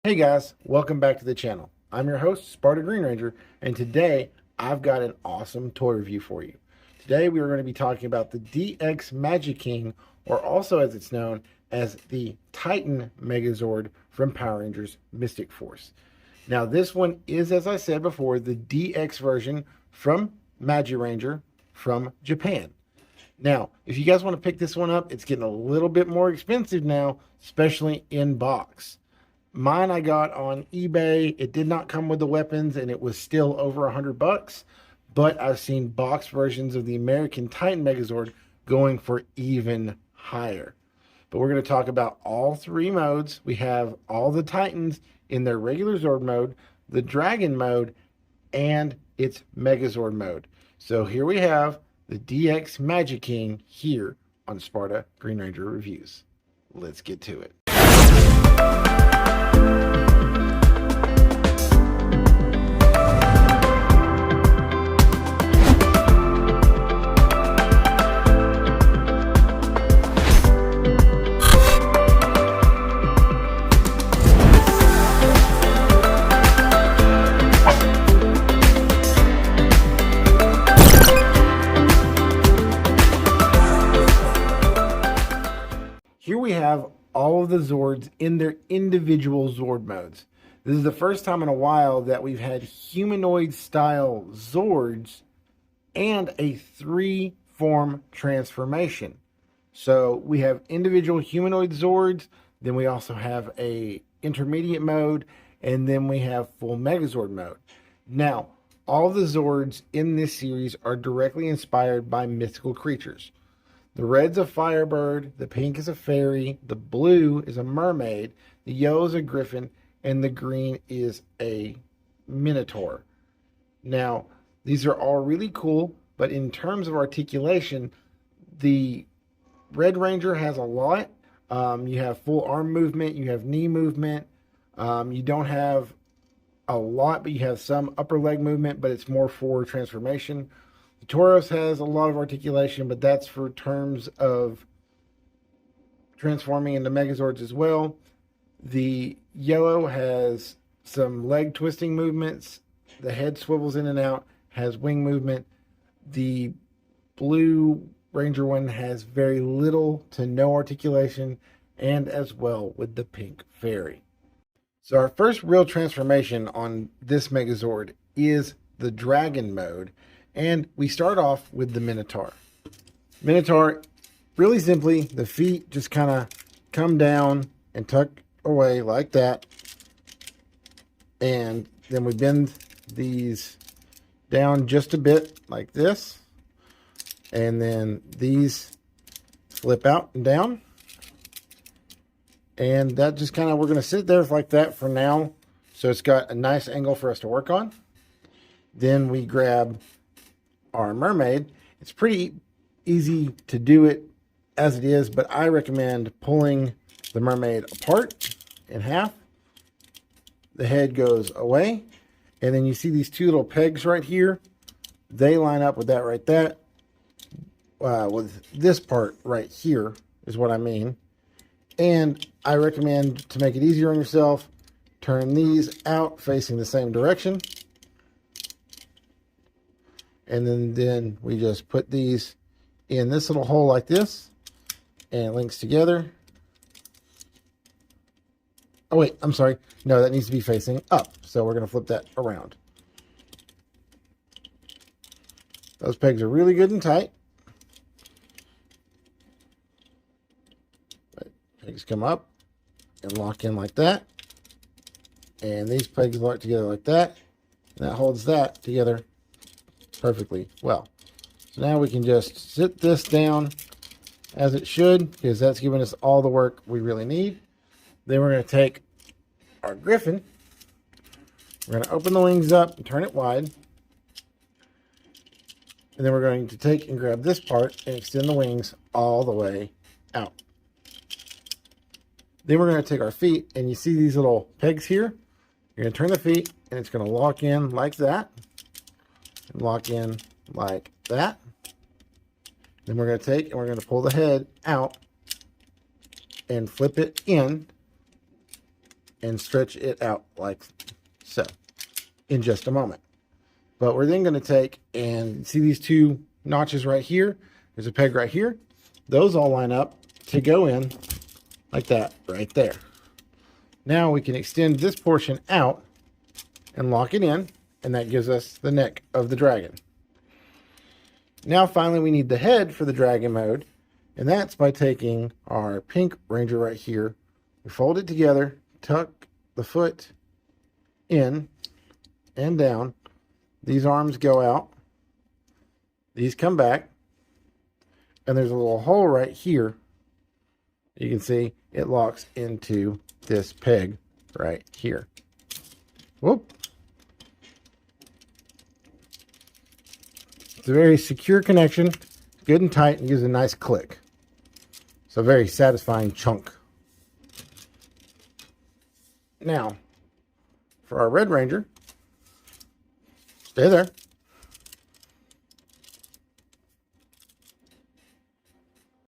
Hey guys, welcome back to the channel. I'm your host, Sparta Green Ranger, and today I've got an awesome toy review for you. Today we are going to be talking about the DX Magi King, or also as it's known as the Titan Megazord from Power Rangers Mystic Force. Now this one is, as I said before, the DX version from Magi Ranger from Japan. Now, if you guys want to pick this one up, it's getting a little bit more expensive now, especially in box. Mine I got on eBay. It did not come with the weapons, and it was still over $100. But I've seen box versions of the American Titan Megazord going for even higher. But we're going to talk about all three modes. We have all the Titans in their regular Zord mode, the Dragon mode, and its Megazord mode. So here we have the DX Magi King here on Sparta Green Ranger Reviews. Let's get to it. Here we have all of the Zords in their individual Zord modes. This is the first time in a while that we've had humanoid style Zords and a 3-form transformation. So we have individual humanoid Zords, then we also have a intermediate mode, and then we have full Megazord mode. Now, all the Zords in this series are directly inspired by mythical creatures. The red's a firebird, the pink is a fairy, the blue is a mermaid, the yellow is a griffin, and the green is a minotaur. Now, these are all really cool, but in terms of articulation, the Red Ranger has a lot. You have full arm movement, you have knee movement. You don't have a lot, but you have some upper leg movement, but it's more for transformation. The Tauros has a lot of articulation, but that's for terms of transforming into Megazords as well. The yellow has some leg twisting movements. The head swivels in and out, has wing movement. The blue Ranger one has very little to no articulation, and as well with the pink fairy. So our first real transformation on this Megazord is the Dragon mode. And we start off with the Minotaur. Minotaur, really simply, the feet just kind of come down and tuck away like that. And then we bend these down just a bit like this. And then these flip out and down. And that just kind of, we're going to sit there like that for now. So it's got a nice angle for us to work on. Then we grab our mermaid. It's pretty easy to do it as it is, but I recommend pulling the mermaid apart in half. The head goes away, and then you see these two little pegs right here. They line up with that right there. With this part right here is what I mean. And I recommend, to make it easier on yourself, turn these out facing the same direction. And then we just put these in this little hole like this, and it links together. Oh wait, I'm sorry. No, that needs to be facing up. So we're going to flip that around. Those pegs are really good and tight. Pegs come up and lock in like that. And these pegs lock together like that. And that holds that together perfectly well. So now we can just sit this down as it should, because that's giving us all the work we really need. Then we're going to take our griffin. We're going to open the wings up and turn it wide. And then we're going to take and grab this part and extend the wings all the way out. Then we're going to take our feet, and you see these little pegs here. You're going to turn the feet, and it's going to lock in like that. And lock in like that. Then we're going to take and we're going to pull the head out and flip it in and stretch it out like so in just a moment. But we're then going to take and see these two notches right here. There's a peg right here. Those all line up to go in like that right there. Now we can extend this portion out and lock it in, and that gives us the neck of the dragon. Now finally we need the head for the dragon mode, and that's by taking our pink ranger right here. We fold it together, tuck the foot in and down. These arms go out. These come back. And there's a little hole right here. You can see it locks into this peg right here. Whoop. It's a very secure connection. Good and tight, and gives a nice click. It's a very satisfying chunk. Now, for our Red Ranger, stay there.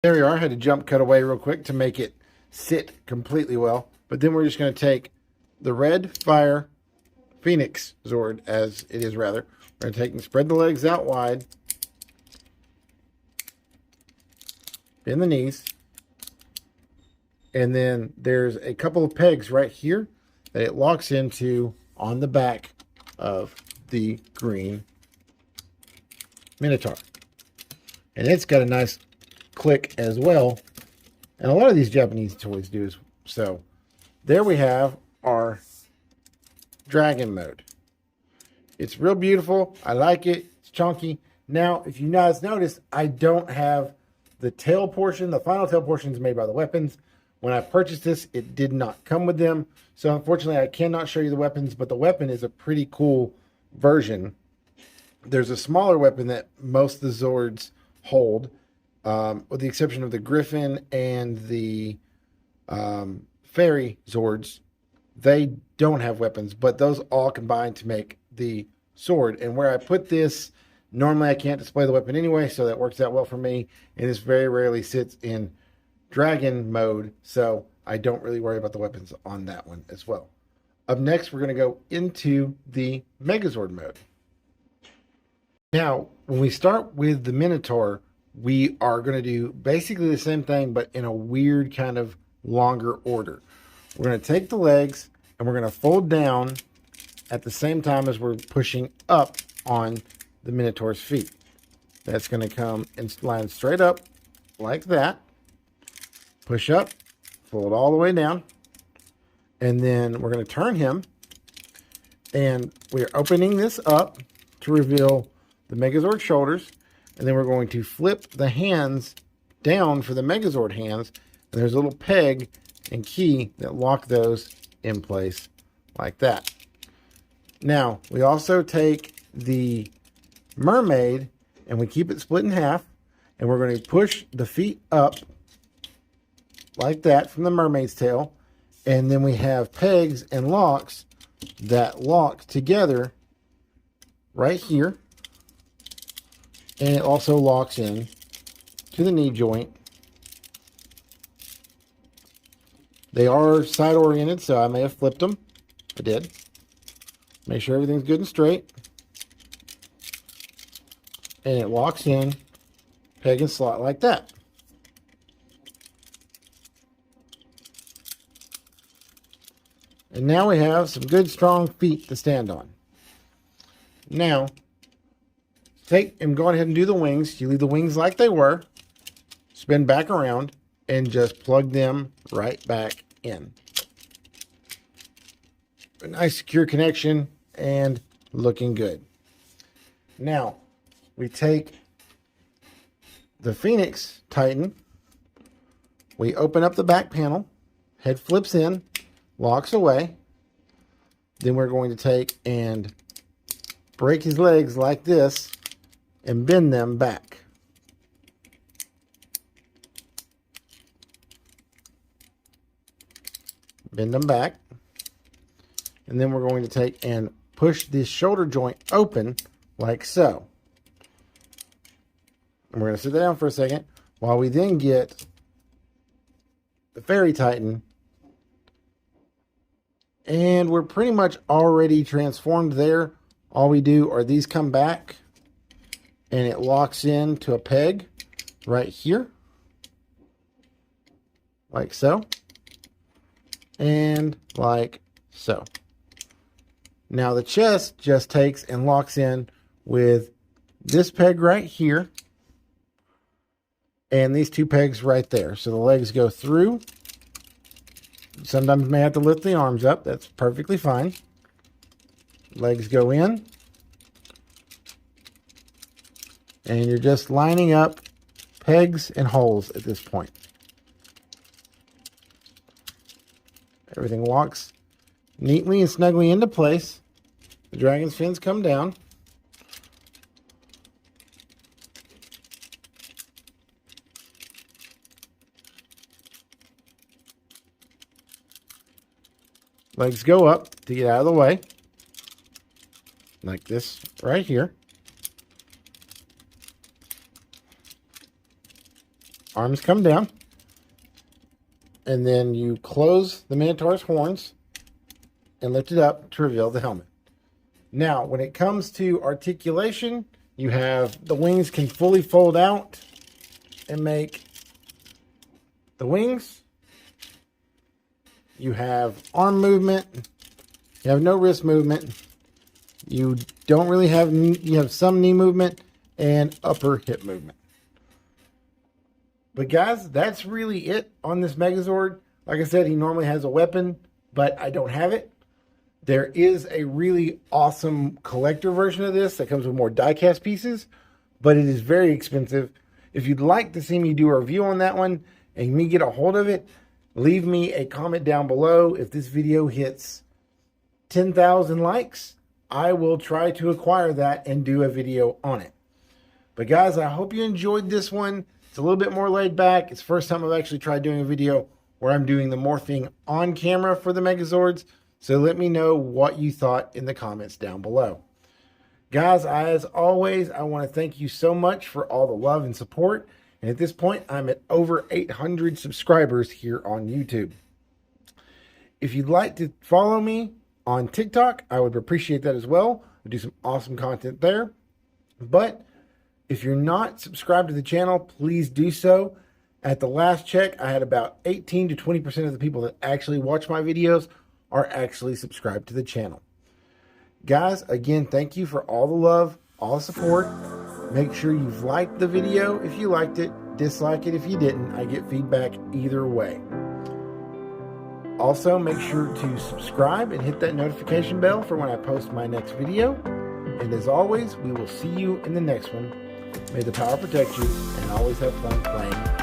There we are. I had to jump cut away real quick to make it sit completely well. But then we're just going to take the red fire Phoenix Zord, as it is rather. We're going to take and spread the legs out wide. Bend the knees. And then there's a couple of pegs right here that it locks into on the back of the green Minotaur. And it's got a nice click as well, and a lot of these Japanese toys do. So there we have our dragon mode. It's real beautiful. I like it. It's chunky. Now, if you guys notice, I don't have the tail portion. The final tail portion is made by the weapons. When I purchased this, it did not come with them. So unfortunately, I cannot show you the weapons, but the weapon is a pretty cool version. There's a smaller weapon that most of the Zords hold, with the exception of the Griffin and the Fairy Zords. They don't have weapons, but those all combine to make the sword. And where I put this, normally I can't display the weapon anyway, so that works out well for me. And this very rarely sits in dragon mode, so I don't really worry about the weapons on that one as well. Up next, we're going to go into the Megazord mode. Now, when we start with the Minotaur, we are going to do basically the same thing, but in a weird kind of longer order. We're going to take the legs and we're going to fold down at the same time as we're pushing up on the Minotaur's feet. That's going to come and line straight up like that. Push up, fold all the way down, and then we're going to turn him, and we're opening this up to reveal the Megazord shoulders, and then we're going to flip the hands down for the Megazord hands, and there's a little peg and key that lock those in place like that. Now, we also take the mermaid and we keep it split in half, and we're going to push the feet up like that from the mermaid's tail, and then we have pegs and locks that lock together right here, and it also locks in to the knee joint. They are side oriented, so I may have flipped them. I did. Make sure everything's good and straight, and it locks in, peg and slot like that. And now we have some good strong feet to stand on. Now, take and go ahead and do the wings. You leave the wings like they were, spin back around, and just plug them right back in. A nice secure connection and looking good. Now, we take the Phoenix Titan. We open up the back panel. Head flips in. Locks away. Then we're going to take and break his legs like this and bend them back. Bend them back. And then we're going to take and push this shoulder joint open like so. And we're going to sit that down for a second while we then get the Fairy Titan And we're pretty much already transformed there. All we do are these come back and it locks into a peg right here. Like so. And like so. Now the chest just takes and locks in with this peg right here. And these two pegs right there. So the legs go through. Sometimes you may have to lift the arms up. That's perfectly fine. Legs go in. And you're just lining up pegs and holes at this point. Everything locks neatly and snugly into place. The dragon's fins come down. Legs go up to get out of the way. Like this right here. Arms come down. And then you close the Minotaur's horns and lift it up to reveal the helmet. Now, when it comes to articulation, you have the wings can fully fold out and make the wings. You have arm movement. You have no wrist movement. You don't really have, you have some knee movement and upper hip movement. But guys, that's really it on this Megazord. Like I said, he normally has a weapon, but I don't have it. There is a really awesome collector version of this that comes with more die-cast pieces, but it is very expensive. If you'd like to see me do a review on that one and me get a hold of it, leave me a comment down below. If this video hits 10,000 likes, I will try to acquire that and do a video on it. But guys, I hope you enjoyed this one. It's a little bit more laid back. It's the first time I've actually tried doing a video where I'm doing the morphing on camera for the Megazords. So let me know what you thought in the comments down below. Guys, as always, I want to thank you so much for all the love and support. And at this point, I'm at over 800 subscribers here on YouTube. If you'd like to follow me on TikTok, I would appreciate that as well. I do some awesome content there. But if you're not subscribed to the channel, please do so. At the last check, I had about 18 to 20% of the people that actually watch my videos are actually subscribed to the channel. Guys, again, thank you for all the love, all the support. Make sure you've liked the video if you liked it, dislike it if you didn't. I get feedback either way. Also, make sure to subscribe and hit that notification bell for when I post my next video. And as always, we will see you in the next one. May the power protect you, and always have fun playing